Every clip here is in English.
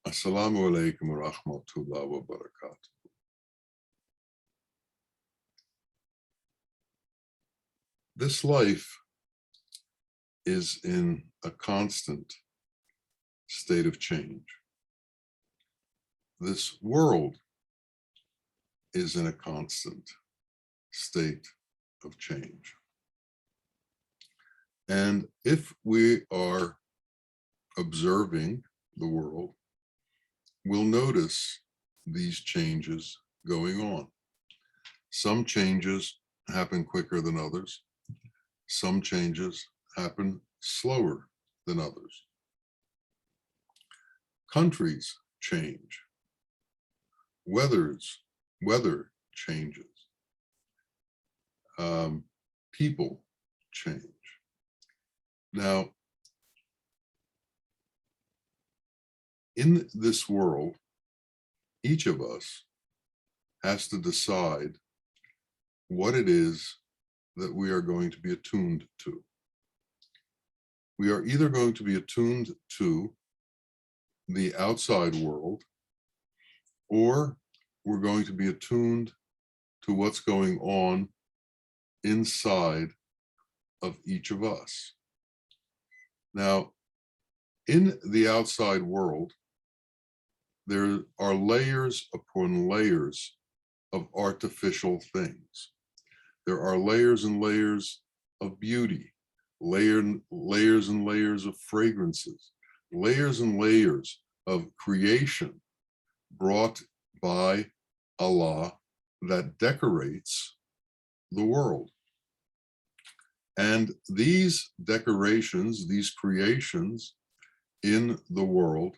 Assalamu alaikum wa rahmatullahi wa barakatuh. This life is in a constant state of change. This world is in a constant state of change. And if we are observing the world, we'll notice these changes going on. Some changes happen quicker than others. Some changes happen slower than others. Countries change. Weather changes. People change. Now, in this world, each of us has to decide what it is that we are going to be attuned to. We are either going to be attuned to the outside world, or we're going to be attuned to what's going on inside of each of us. Now, in the outside world, there are layers upon layers of artificial things. There are layers and layers of beauty, layers and layers of fragrances, layers and layers of creation brought by Allah that decorates the world. And these decorations, these creations in the world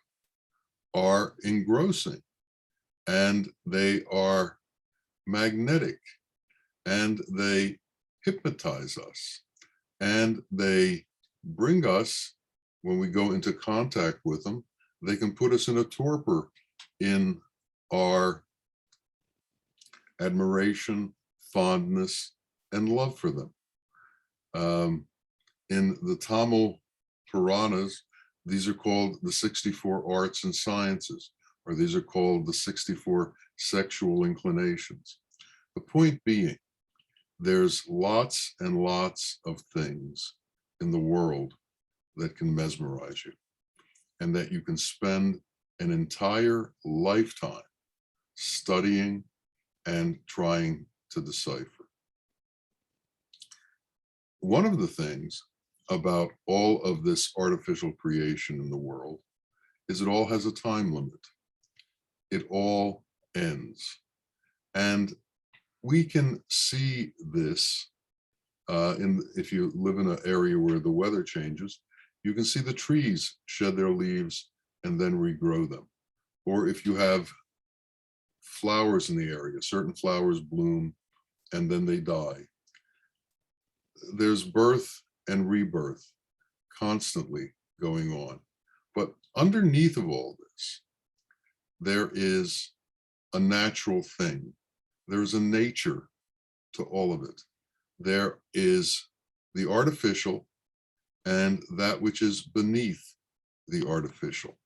are engrossing, and they are magnetic, and they hypnotize us, and they bring us, when we go into contact with them, they can put us in a torpor in our admiration, fondness, and love for them. In the Tamil Puranas, these are called the 64 arts and sciences, or these are called the 64 sexual inclinations. The point being, there's lots and lots of things in the world that can mesmerize you, and that you can spend an entire lifetime studying and trying to decipher. One of the things about all of this artificial creation in the world is it all has a time limit. It all ends. And we can see this if you live in an area where the weather changes, you can see the trees shed their leaves and then regrow them. Or if you have flowers in the area, certain flowers bloom and then they die. There's birth and rebirth constantly going on. But underneath of all this, there is a natural thing. There's a nature to all of it. There is the artificial and that which is beneath the artificial,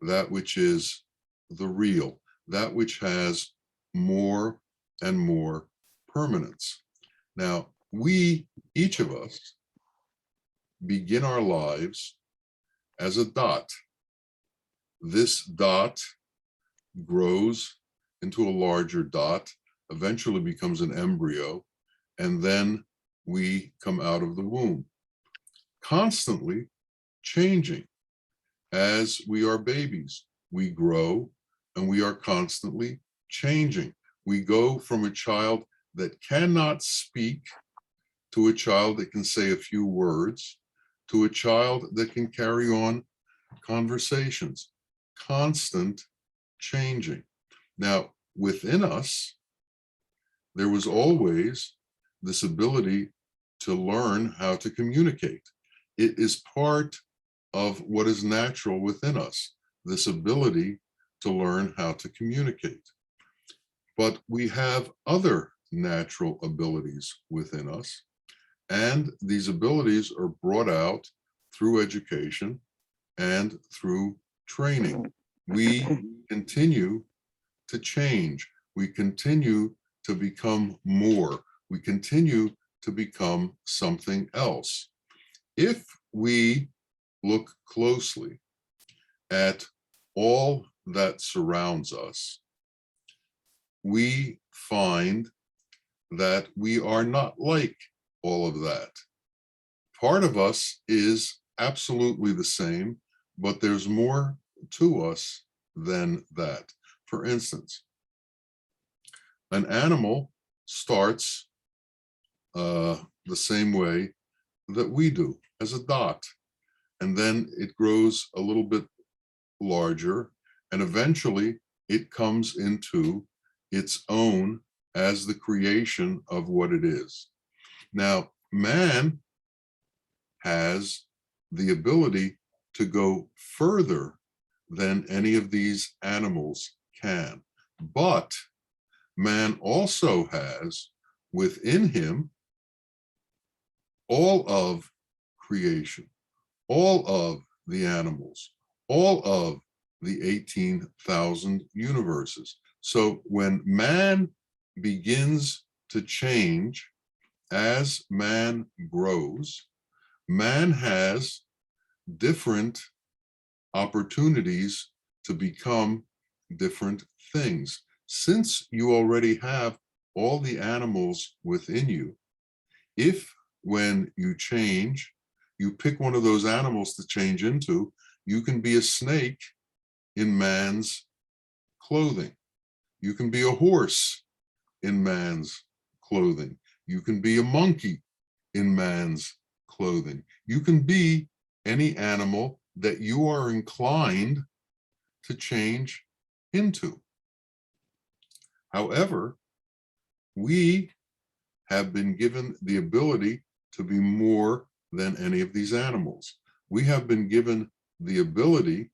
that which is the real, that which has more and more permanence. Now, we, each of us, begin our lives as a dot. This dot grows into a larger dot, eventually becomes an embryo, and then we come out of the womb, constantly changing. As we are babies, we grow and we are constantly changing. We go from a child that cannot speak to a child that can say a few words, to a child that can carry on conversations, constant changing. Now, within us, there was always this ability to learn how to communicate. It is part of what is natural within us, this ability to learn how to communicate. But we have other natural abilities within us, and these abilities are brought out through education and through training. we continue to change. We continue to become more. We continue to become something else. If we look closely at all that surrounds us, we find that we are not like all of that. Part of us is absolutely the same, but there's more to us than that. For instance, an animal starts the same way that we do, as a dot, and then it grows a little bit larger, and eventually it comes into its own as the creation of what it is. Now, man has the ability to go further than any of these animals can, but man also has within him all of creation, all of the animals, all of the 18,000 universes. So when man begins to change, as man grows, man has different opportunities to become different things. Since you already have all the animals within you, if when you change, you pick one of those animals to change into, you can be a snake in man's clothing. You can be a horse in man's clothing. You can be a monkey in man's clothing. You can be any animal that you are inclined to change into. However, we have been given the ability to be more than any of these animals. We have been given the ability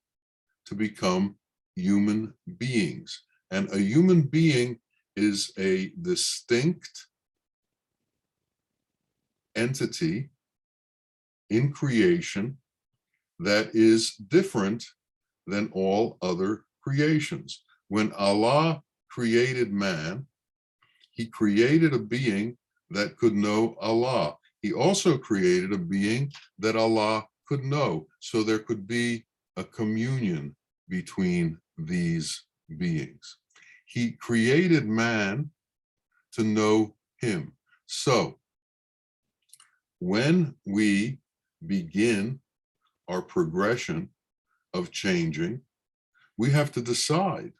to become human beings. And a human being is a distinct entity in creation that is different than all other creations. When Allah created man, he created a being that could know Allah. He also created a being that Allah could know. So there could be a communion between these beings. He created man to know him. So when we begin our progression of changing, we have to decide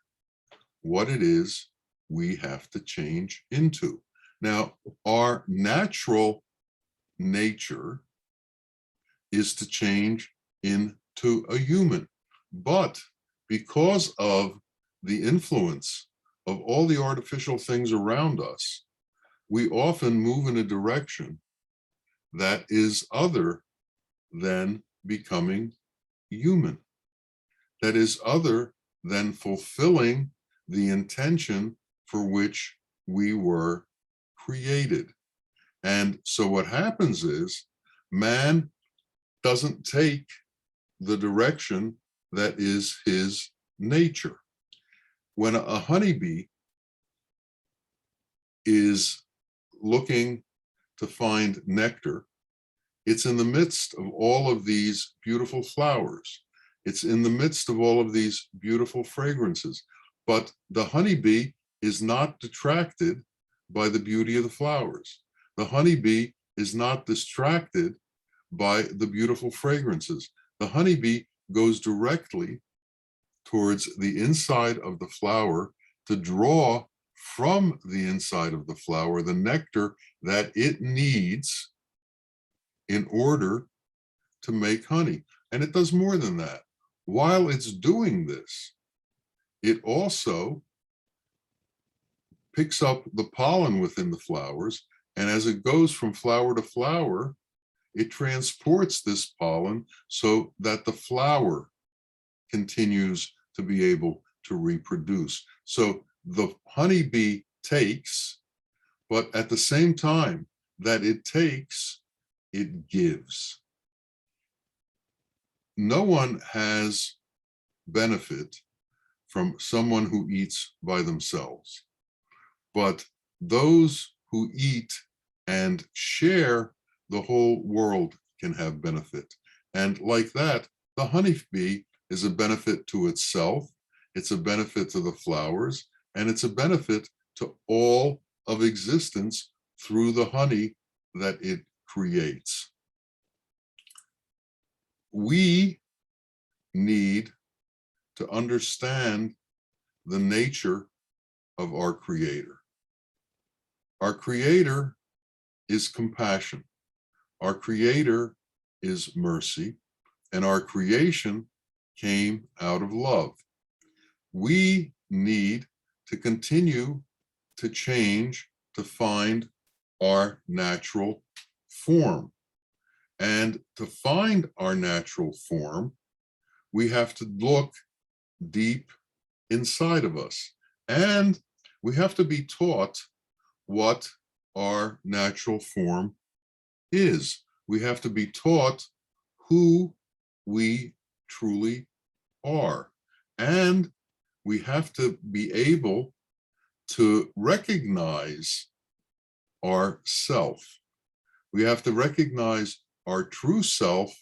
what it is we have to change into. Now, our natural nature is to change into a human, but because of the influence of all the artificial things around us, we often move in a direction that is other than becoming human, that is other than fulfilling the intention for which we were created. And so what happens is man doesn't take the direction that is his nature. When a honeybee is looking to find nectar, it's in the midst of all of these beautiful flowers. It's in the midst of all of these beautiful fragrances. But the honeybee is not detracted by the beauty of the flowers. The honeybee is not distracted by the beautiful fragrances. The honeybee goes directly towards the inside of the flower to draw from the inside of the flower the nectar that it needs in order to make honey. And it does more than that. While it's doing this, it also picks up the pollen within the flowers, and as it goes from flower to flower, it transports this pollen so that the flower continues to be able to reproduce. So the honeybee takes, but at the same time that it takes, it gives. No one has benefit from someone who eats by themselves. But those who eat and share, the whole world can have benefit. And like that, the honeybee is a benefit to itself, it's a benefit to the flowers, and it's a benefit to all of existence through the honey that it creates. We need to understand the nature of our Creator. Our Creator is compassion. Our Creator is mercy, and our creation came out of love. We need to continue to change to find our natural form. And to find our natural form, we have to look deep inside of us. And we have to be taught what our natural form is. We have to be taught who we truly are. And we have to be able to recognize our self. We have to recognize our true self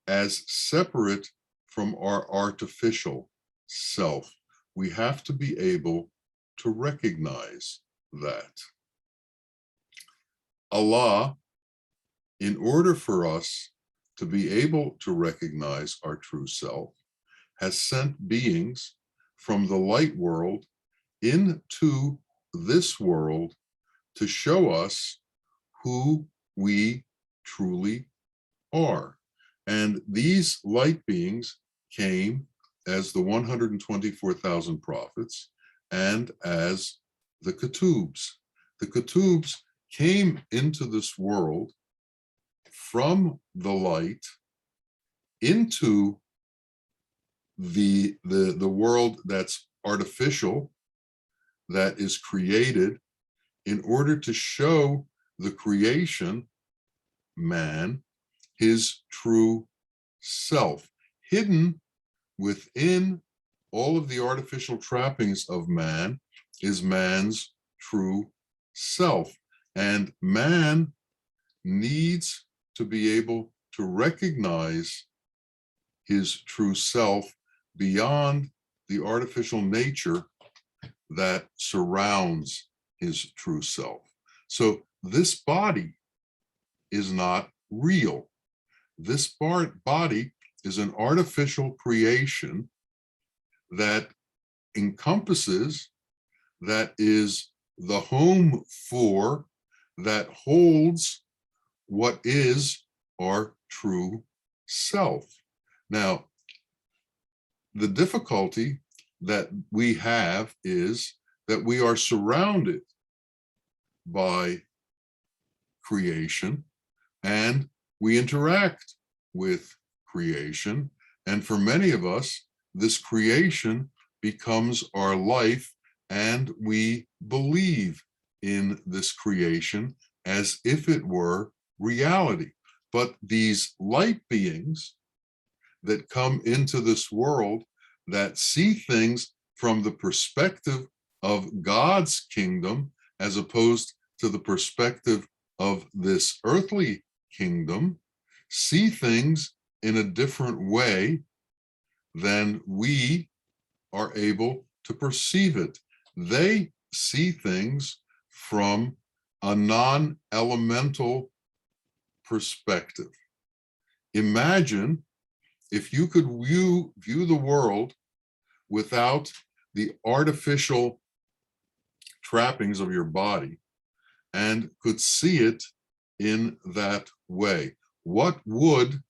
as separate from our artificial self. We have to be able to recognize that. Allah, in order for us to be able to recognize our true self, has sent beings from the light world into this world to show us who we truly are. And these light beings came as the 124,000 prophets and as the Ketubs. The Ketubs came into this world from the light into the world that's artificial, that is created, in order to show the creation, man, his true self. Hidden within all of the artificial trappings of man is man's true self. And man needs to be able to recognize his true self beyond the artificial nature that surrounds his true self. So this body is not real. This body is an artificial creation that encompasses, that is the home for, that holds what is our true self. Now, the difficulty that we have is that we are surrounded by creation and we interact with creation. And for many of us, this creation becomes our life, and we believe in this creation as if it were reality. But these light beings that come into this world, that see things from the perspective of God's kingdom as opposed to the perspective of this earthly kingdom, see things in a different way than we are able to perceive it. They see things from a non-elemental perspective. Imagine if you could view the world without the artificial trappings of your body and could see it in that way. What would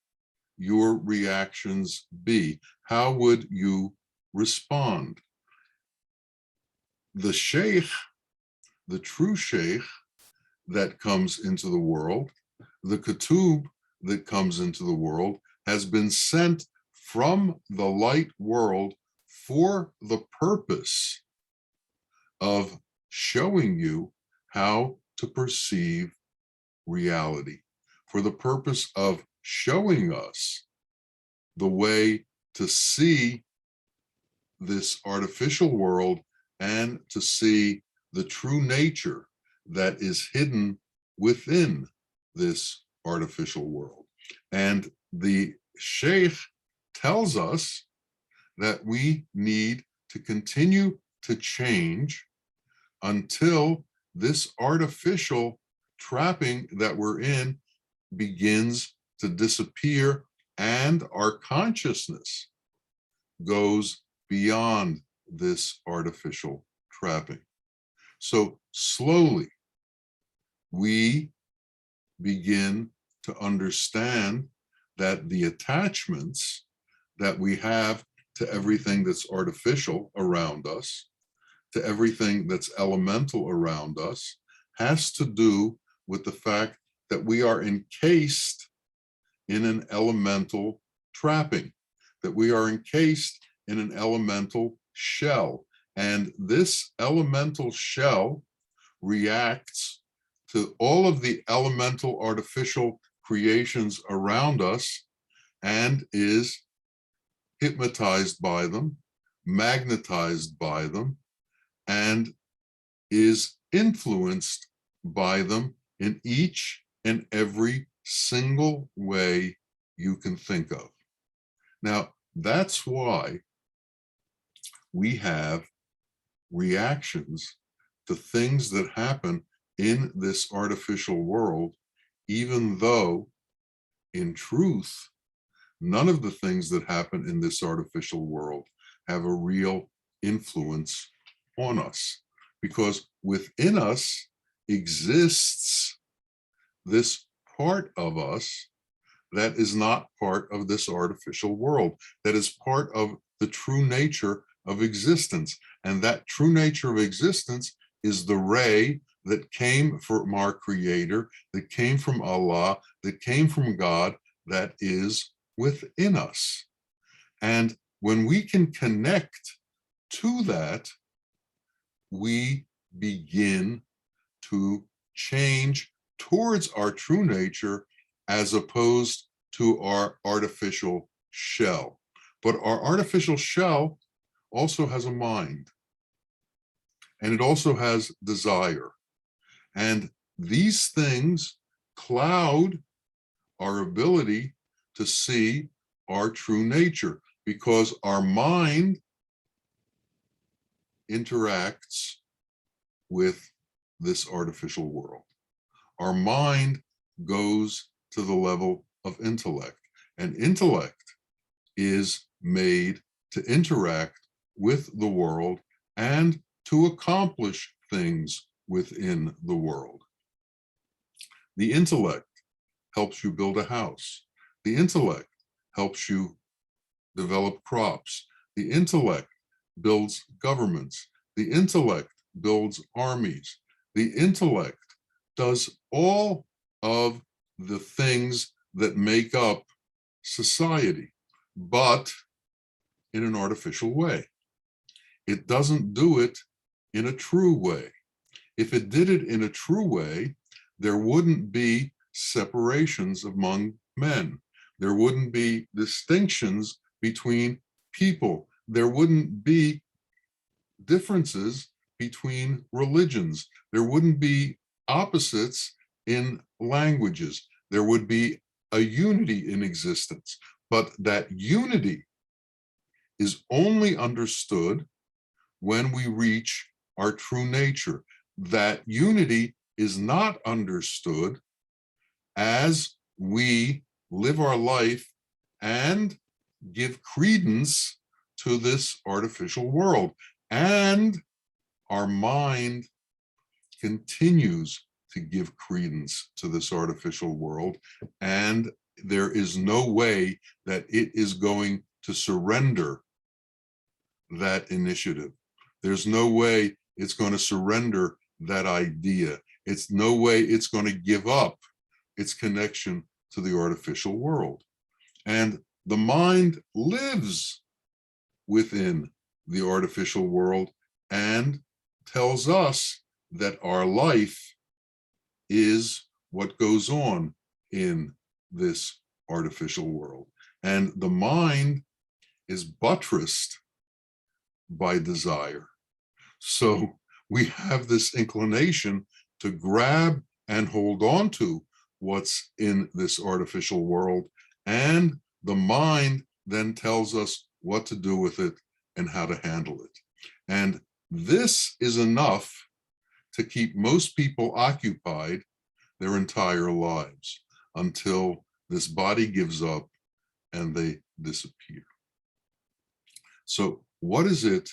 your reactions be? How would you respond? The sheikh, the true sheikh that comes into the world, the ketub that comes into the world, has been sent from the light world for the purpose of showing you how to perceive reality, for the purpose of showing us the way to see this artificial world and to see the true nature that is hidden within this artificial world. And the Sheikh tells us that we need to continue to change until this artificial trapping that we're in begins to disappear and our consciousness goes beyond this artificial trapping. So slowly, we begin to understand that the attachments that we have to everything that's artificial around us, to everything that's elemental around us, has to do with the fact that we are encased in an elemental trapping, that we are encased in an elemental shell. And this elemental shell reacts to all of the elemental artificial creations around us and is hypnotized by them, magnetized by them, and is influenced by them in each and every single way you can think of. Now, that's why we have reactions to things that happen in this artificial world, even though in truth, none of the things that happen in this artificial world have a real influence on us, because within us exists this part of us that is not part of this artificial world, that is part of the true nature of existence. And that true nature of existence is the ray that came from our Creator, that came from Allah, that came from God, that is within us. And when we can connect to that, we begin to change towards our true nature as opposed to our artificial shell. But our artificial shell also has a mind, and it also has desire. And these things cloud our ability to see our true nature, because our mind interacts with this artificial world. Our mind goes to the level of intellect, and intellect is made to interact with the world and to accomplish things within the world. The intellect helps you build a house. The intellect helps you develop crops. The intellect builds governments. The intellect builds armies. The intellect does all of the things that make up society, but in an artificial way. It doesn't do it in a true way. If it did it in a true way, there wouldn't be separations among men. There wouldn't be distinctions between people. There wouldn't be differences between religions. There wouldn't be opposites in languages. There would be a unity in existence. But that unity is only understood when we reach our true nature. That unity is not understood as we live our life and give credence to this artificial world. And our mind continues to give credence to this artificial world. And there is no way that it is going to surrender that initiative. There's no way it's going to surrender that idea. It's no way it's going to give up its connection to the artificial world. And the mind lives within the artificial world and tells us that our life is what goes on in this artificial world. And the mind is buttressed by desire. So we have this inclination to grab and hold on to what's in this artificial world, and the mind then tells us what to do with it and how to handle it. And this is enough to keep most people occupied their entire lives until this body gives up and they disappear. So what is it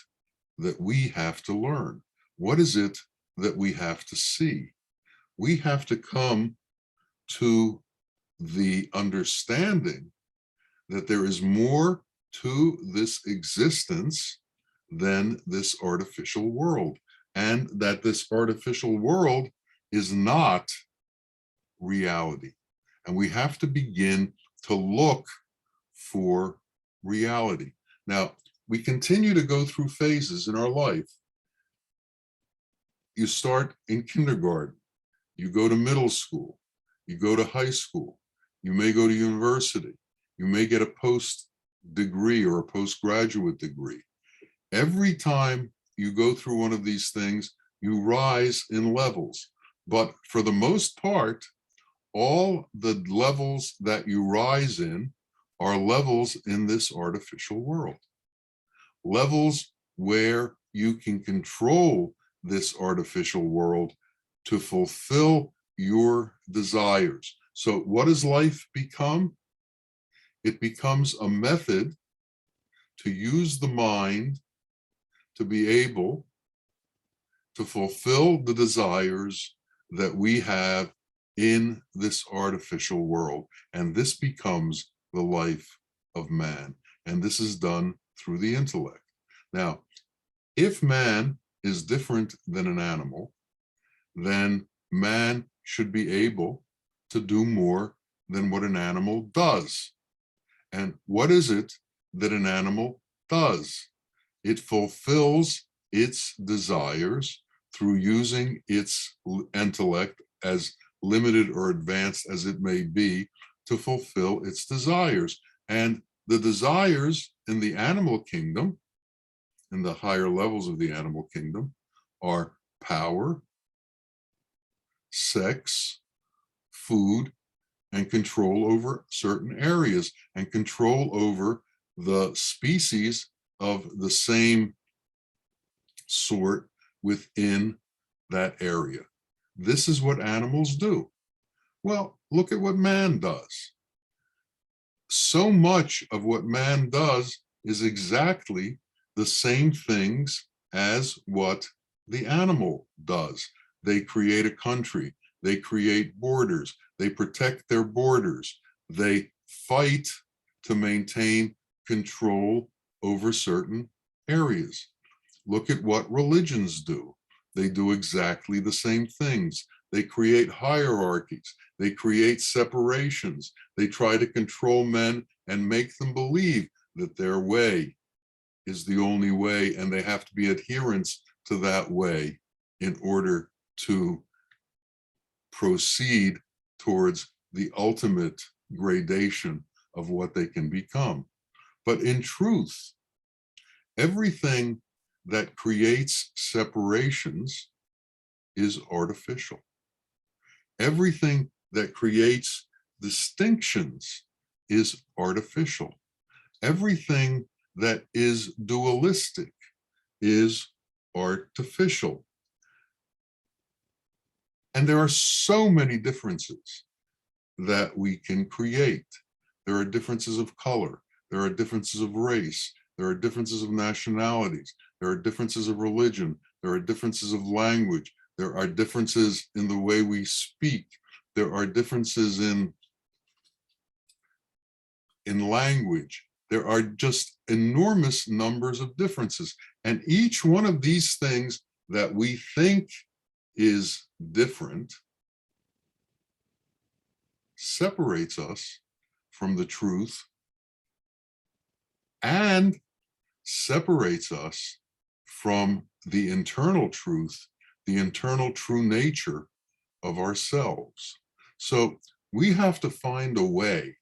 that we have to learn? What is it that we have to see? We have to come to the understanding that there is more to this existence than this artificial world, and that this artificial world is not reality. And we have to begin to look for reality. Now, we continue to go through phases in our life. You start in kindergarten, you go to middle school, you go to high school, you may go to university, you may get a post degree or a postgraduate degree. Every time you go through one of these things, you rise in levels. But for the most part, all the levels that you rise in are levels in this artificial world. Levels where you can control this artificial world to fulfill your desires. So what does life become? It becomes a method to use the mind to be able to fulfill the desires that we have in this artificial world. And this becomes the life of man. And this is done through the intellect. Now, if man is different than an animal, then man should be able to do more than what an animal does. And what is it that an animal does? It fulfills its desires through using its intellect, as limited or advanced as it may be, to fulfill its desires. And the desires in the animal kingdom, in the higher levels of the animal kingdom, are power, sex, food, and control over certain areas, and control over the species of the same sort within that area. This is what animals do. Well, look at what man does. So much of what man does is exactly the same things as what the animal does. They create a country, they create borders, they protect their borders, they fight to maintain control over certain areas. Look at what religions do. They do exactly the same things. They create hierarchies, they create separations, they try to control men and make them believe that their way is the only way, and they have to be adherents to that way in order to proceed towards the ultimate gradation of what they can become. But in truth, everything that creates separations is artificial. Everything that creates distinctions is artificial. Everything that is dualistic is artificial. And there are so many differences that we can create. There are differences of color, there are differences of race, there are differences of nationalities, there are differences of religion, there are differences of language, there are differences in the way we speak, there are differences in language. There are just enormous numbers of differences. And each one of these things that we think is different separates us from the truth and separates us from the internal truth, the internal true nature of ourselves. So we have to find a way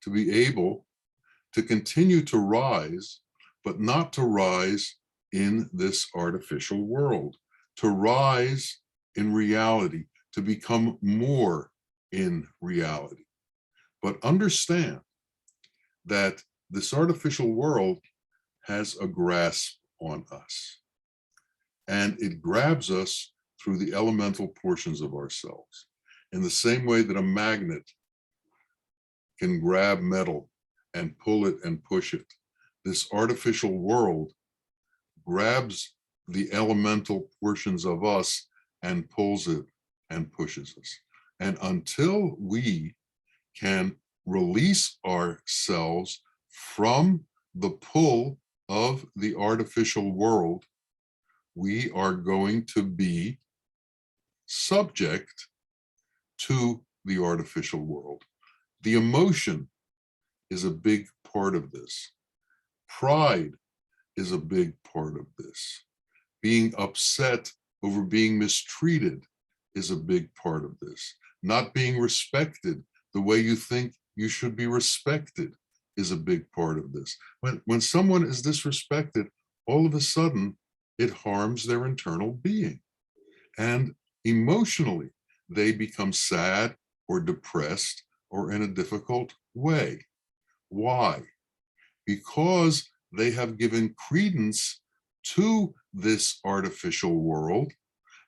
to be able to continue to rise but not to rise in this artificial world, to rise in reality, to become more in reality. But understand that this artificial world has a grasp on us, and it grabs us through the elemental portions of ourselves. In the same way that a magnet can grab metal and pull it and push it, this artificial world grabs the elemental portions of us and pulls it and pushes us. And until we can release ourselves from the pull of the artificial world, we are going to be subject to the artificial world. The emotion is a big part of this. Pride is a big part of this. Being upset over being mistreated is a big part of this. Not being respected the way you think you should be respected is a big part of this. When someone is disrespected, all of a sudden it harms their internal being. And emotionally, they become sad or depressed or in a difficult way. Why? Because they have given credence to this artificial world,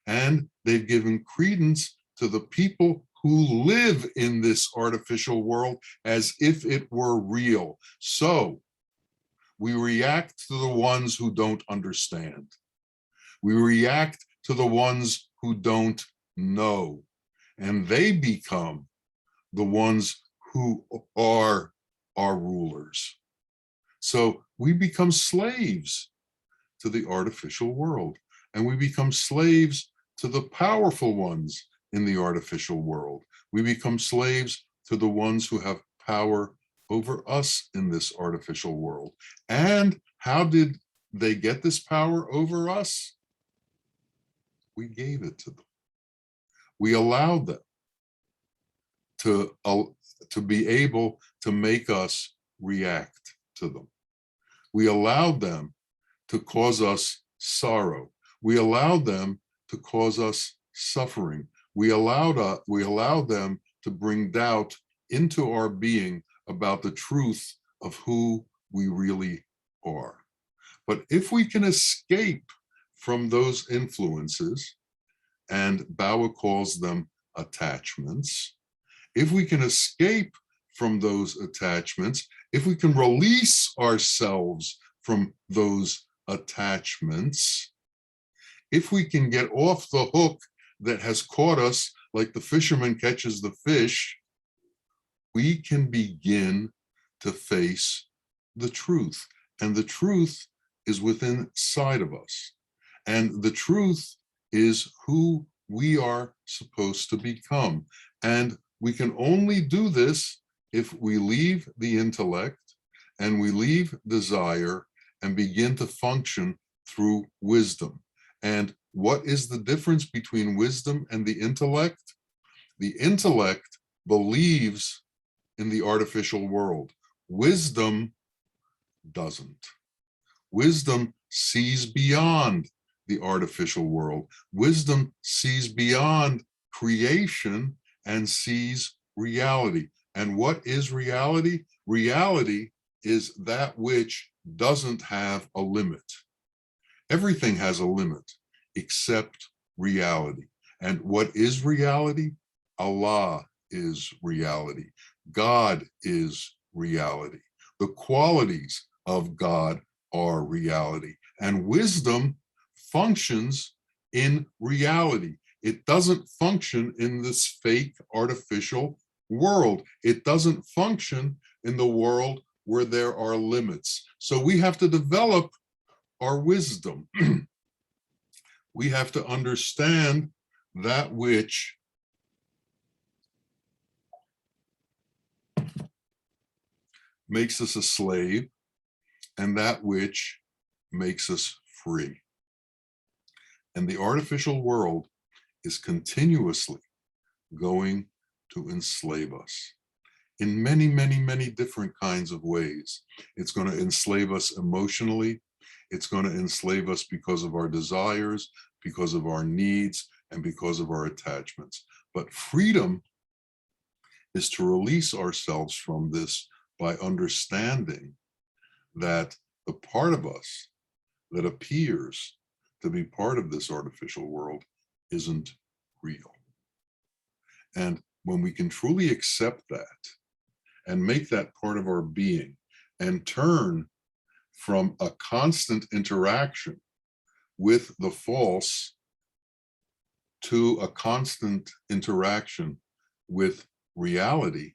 and they've given credence to the people who live in this artificial world as if it were real. So we react to the ones who don't understand. We react to the ones who don't know, and they become the ones who are our rulers. So we become slaves to the artificial world, and we become slaves to the powerful ones in the artificial world. We become slaves to the ones who have power over us in this artificial world. And how did they get this power over us? We gave it to them. We allowed them to be able to make us react to them. We allowed them to cause us sorrow. We allowed them to cause us suffering. We allowed them to bring doubt into our being about the truth of who we really are. But if we can escape from those influences, and Bawa calls them attachments, if we can escape from those attachments, if we can release ourselves from those attachments, if we can get off the hook that has caught us like the fisherman catches the fish, we can begin to face the truth. And the truth is within inside of us. And the truth is who we are supposed to become. And we can only do this if we leave the intellect and we leave desire and begin to function through wisdom. And what is the difference between wisdom and the intellect? The intellect believes in the artificial world. Wisdom doesn't. Wisdom sees beyond the artificial world. Wisdom sees beyond creation and sees reality. And what is reality? Reality is that which doesn't have a limit. Everything has a limit except reality. And what is reality? Allah is reality. God is reality. The qualities of God are reality. And wisdom functions in reality. It doesn't function in this fake artificial world. It doesn't function in the world where there are limits. So we have to develop our wisdom. We have to understand that which makes us a slave and that which makes us free. And the artificial world is continuously going to enslave us. in many, many, many different kinds of ways. It's going to enslave us emotionally. It's going to enslave us because of our desires, because of our needs, and because of our attachments. But freedom is to release ourselves from this by understanding that the part of us that appears to be part of this artificial world isn't real. And when we can truly accept that and make that part of our being and turn from a constant interaction with the false to a constant interaction with reality,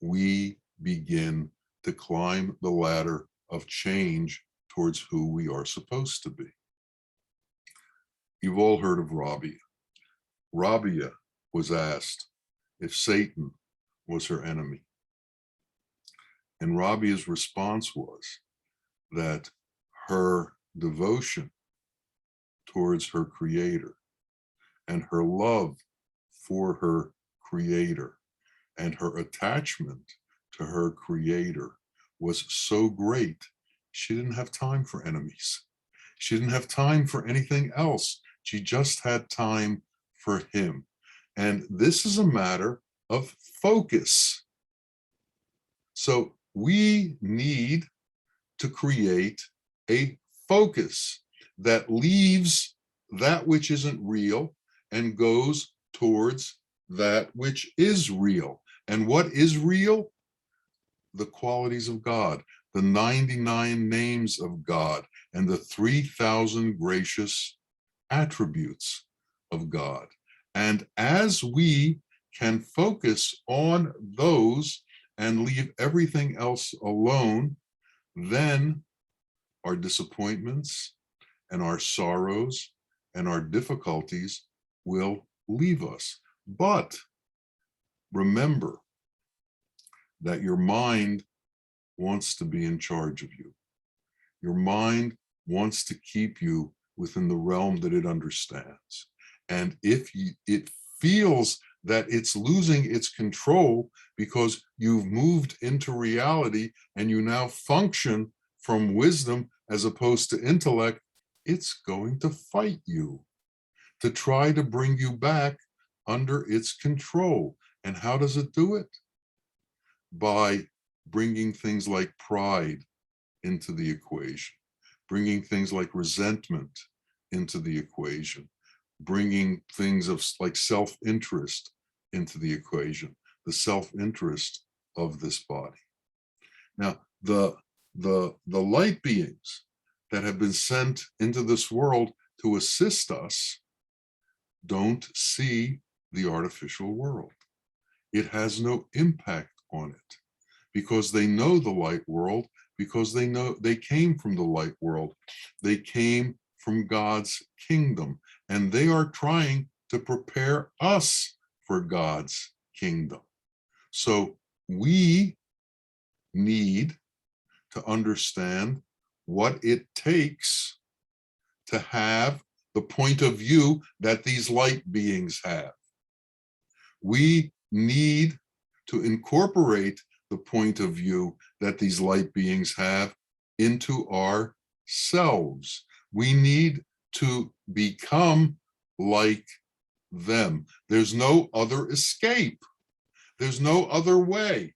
we begin to climb the ladder of change towards who we are supposed to be. You've all heard of Rabia. Rabia was asked if Satan was her enemy. And Rabia's response was that her devotion towards her creator and her love for her creator and her attachment to her creator was so great, she didn't have time for enemies. She didn't have time for anything else. She just had time for him. And this is a matter of focus. So we need to create a focus that leaves that which isn't real and goes towards that which is real. And what is real? The qualities of God, the 99 names of God, and the 3,000 gracious attributes of God. And as we can focus on those and leave everything else alone, then our disappointments and our sorrows and our difficulties will leave us. But remember that your mind wants to be in charge of you. Your mind wants to keep you within the realm that it understands. And if it feels that it's losing its control because you've moved into reality and you now function from wisdom as opposed to intellect, it's going to fight you to try to bring you back under its control. And how does it do it? By bringing things like pride into the equation, bringing things like resentment into the equation, bringing things of like self-interest into the equation, the self-interest of this body. Now, the light beings that have been sent into this world to assist us don't see the artificial world. It has no impact on it because they know the light world, because they know they came from the light world. They came from God's kingdom, and they are trying to prepare us for God's kingdom. So we need to understand what it takes to have the point of view that these light beings have. We need to incorporate the point of view that these light beings have into ourselves. We need to become like them. There's no other escape. There's no other way.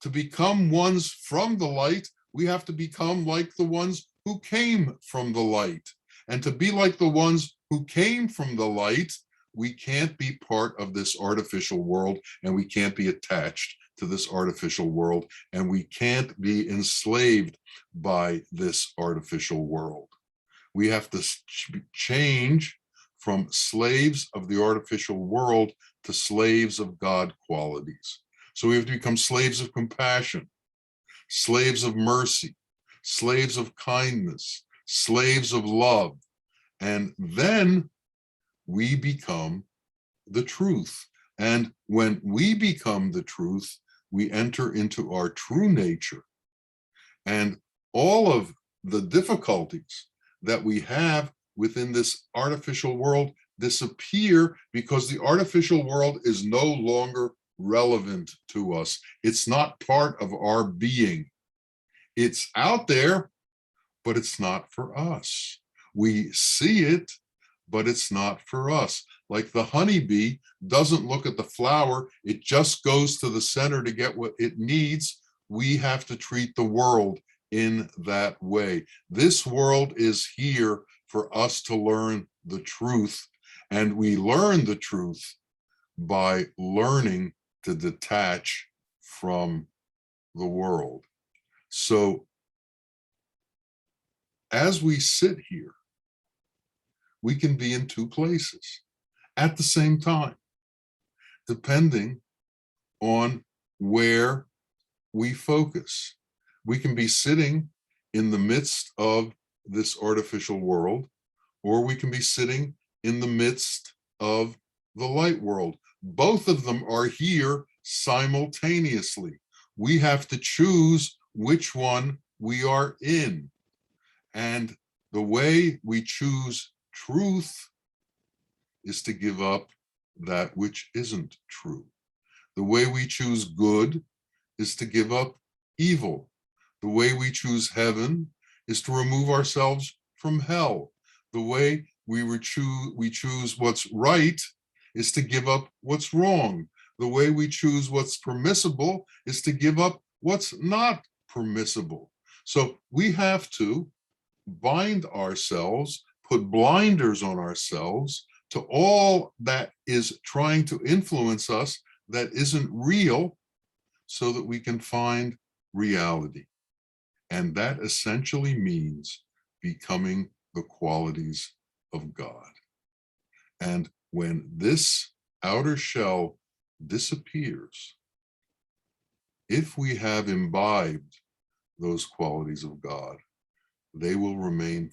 To become ones from the light, we have to become like the ones who came from the light. And to be like the ones who came from the light, we can't be part of this artificial world, and we can't be attached to this artificial world, and we can't be enslaved by this artificial world. We have to change from slaves of the artificial world to slaves of God qualities. So we have to become slaves of compassion, slaves of mercy, slaves of kindness, slaves of love. And then we become the truth. And when we become the truth, we enter into our true nature. And all of the difficulties that we have within this artificial world disappear because the artificial world is no longer relevant to us. It's not part of our being. It's out there, but it's not for us. We see it, but it's not for us. Like the honeybee doesn't look at the flower, it just goes to the center to get what it needs. We have to treat the world in that way. This world is here for us to learn the truth, and we learn the truth by learning to detach from the world. So as we sit here, we can be in two places at the same time, depending on where we focus. We can be sitting in the midst of this artificial world, or we can be sitting in the midst of the light world. Both of them are here simultaneously. We have to choose which one we are in. And the way we choose truth is to give up that which isn't true. The way we choose good is to give up evil. The way we choose heaven is to remove ourselves from hell. The way we choose what's right is to give up what's wrong. The way we choose what's permissible is to give up what's not permissible. So we have to bind ourselves, put blinders on ourselves to all that is trying to influence us that isn't real, so that we can find reality. And that essentially means becoming the qualities of God. And when this outer shell disappears, if we have imbibed those qualities of God, they will remain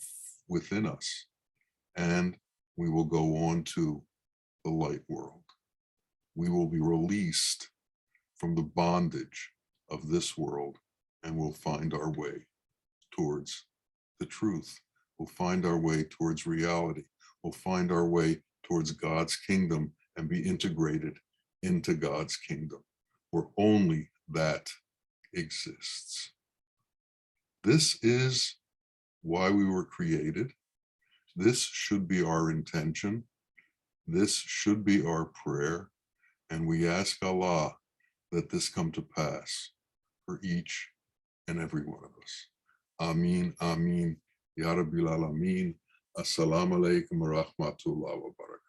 within us, and we will go on to the light world. We will be released from the bondage of this world, and we'll find our way towards the truth. We'll find our way towards reality. We'll find our way towards God's kingdom and be integrated into God's kingdom, where only that exists. This is why we were created. This should be our intention. This should be our prayer. And we ask Allah that this come to pass for each and every one of us. Ameen, ameen, ya Rabbil Alameen. Assalamu alaikum wa rahmatullahi wa barakatuh.